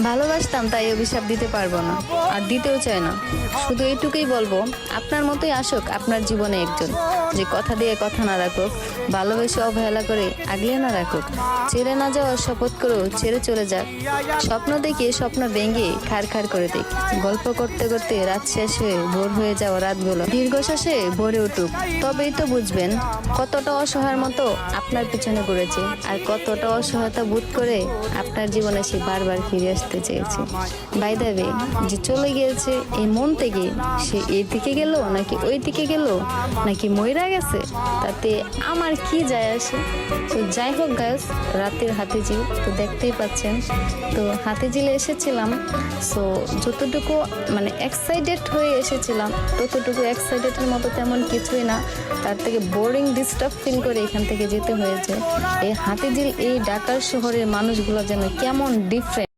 ভালোবাসতাম তাই অভিশাপ দিতে পারবো না, আর দিতেও চাই না। শুধু এইটুকুই বলবো, আপনার মতোই আসুক আপনার জীবনে একজন, যে কথা দিয়ে কথা না রাখুক, ভালোবেসে অবহেলা করে আগলে না রাখুক, ছেড়ে না যাওয়ার শপথ করেও ছেড়ে চলে যাক, স্বপ্ন দেখে স্বপ্ন ভেঙে খাড় খাড় করে দিক, গল্প করতে করতে রাত শেষ হয়ে ভোর হয়ে যাওয়া রাতগুলো দীর্ঘশ্বাসে ভরে উঠুক। তবেই তো বুঝবেন কতটা অসহায়ের মতো আপনার পিছনে ঘুরেছে, আর কতটা অসহায়তা বোধ করে আপনার জীবনে সে বারবার ফিরে আসতে চেয়েছে। বাই দ্য ওয়ে, যে চলে গিয়েছে এই মন থেকে, সে এই দিকে গেল নাকি ওই দিকে গেল নাকি মইরা গেছে, তাতে আমার কি যায় আসে। তো যাই হোক গাইস, রাতের হাতিঝিল তো দেখতেই পাচ্ছেন। তো হাতিঝিলে এসেছিলাম, সো যতটুকু মানে এক্সাইটেড হয়ে এসেছিলাম ততটুকু এক্সাইটেডের মতো তেমন কিছুই না, তার থেকে বোরিং ডিস্টার্ব ফিল করে এখান থেকে যেতে হয়েছে। এই হাতিঝিল, এই ঢাকার শহরের মানুষগুলো যেন কেমন ডিফারেন্ট।